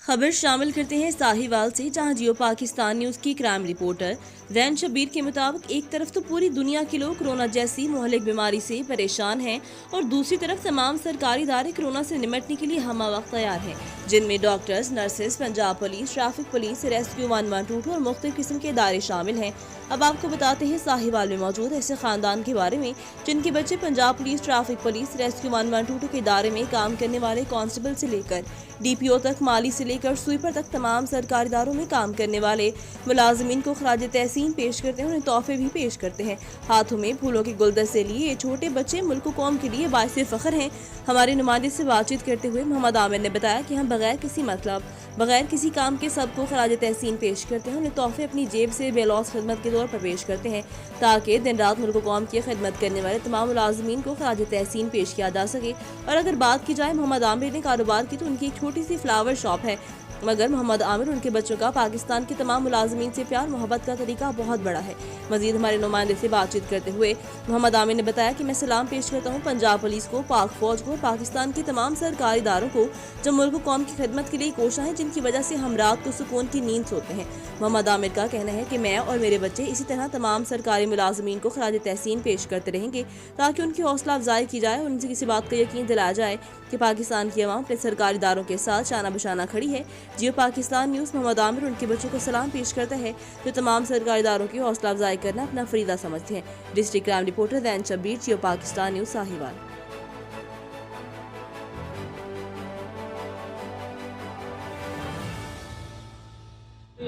खबर शामिल करते हैं साहिवाल से, जहां जियो पाकिस्तान न्यूज की क्राइम रिपोर्टर जैन शब्बीर के मुताबिक एक तरफ तो पूरी दुनिया के लोग कोरोना जैसी मुहलिक बीमारी से परेशान हैं और दूसरी तरफ तमाम सरकारी इदारे कोरोना से निपटने के लिए हम वक्त तैयार हैं, जिनमें doctors, nurses, Punjab police, traffic police, rescue 112 और मुख्तलिफ किस्म के इदारे शामिल हैं। अब आपको बताते हैं साहिवाल में मौजूद ऐसे खानदान के बारे में जिनके बच्चे Punjab police, traffic police, rescue 112 के इदारे में काम करने वाले कांस्टेबल से लेकर DPO तक, माली से लेकर स्वीपर तक तमाम सरकारी इदारों में काम करने वाले मुलाजमीन को खराज तहसीन पेश करते हैं, उन्हें तोहफे भी पेश करते हैं। हाथों में फूलों के गुलदस्ते लिए ये छोटे बच्चे मुल्क कौम के लिए बाइस फख्र हैं। हमारे नुमाइंदे से बातचीत करते हुए मोहम्मद आमिर ने बताया कि हम बगैर किसी मतलब, बगैर किसी काम के सबको खराज तहसीन पेश करते हैं, उन्हें तोहफे अपनी जेब से बेलौस खिदमत के तौर पर पेश करते हैं, ताकि दिन रात मुल्क कौम की खिदमत करने वाले तमाम मुलाजमीन को खराज तहसीन पेश किया जा सके। और अगर बात की जाए मोहम्मद आमिर ने कारोबार की, तो उनकी एक छोटी सी फ्लावर शॉप है, मगर मोहम्मद आमिर उनके बच्चों का पाकिस्तान के तमाम मुलाजमीन से प्यार मोहब्बत का तरीका बहुत बड़ा है। मजीद हमारे नुमाइंदे से बातचीत करते हुए मोहम्मद आमिर ने बताया कि मैं सलाम पेश करता हूँ पंजाब पुलिस को, पाक फौज को, पाकिस्तान के तमाम सरकारी इदारों को जो मुल्क कौम की खिदमत के लिए कोशा है, जिनकी वजह से हम रात को सुकून की नींद सोते हैं। मोहम्मद आमिर का कहना है कि मैं और मेरे बच्चे इसी तरह तमाम सरकारी मुलाजमीन को खराज तहसीन पेश करते रहेंगे, ताकि उनकी हौसला अफजाई की जाए और उनसे किसी बात का यकीन दिलाया जाए कि पाकिस्तान की अवाम अपने सरकारी इदारों के साथ शाना बशाना खड़ी है। जियो पाकिस्तान न्यूज़ मोहम्मद आमिर उनके बच्चों को सलाम पेश करता है, जो तमाम सरकारी इदारों की हौसला अफजाई करना अपना फरीदा समझते हैं। District crime reporter Zain Shabbir, Geo Pakistan news, Sahiwal.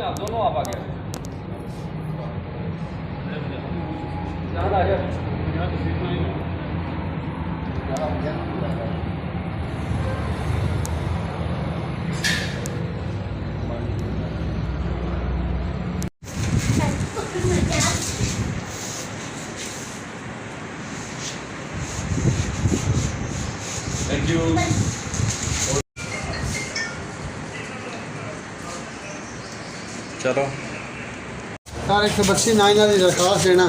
आप दोनों आप आ गए आ गया। Thank you. चलो यार 132 नाइन की दरखास्त देना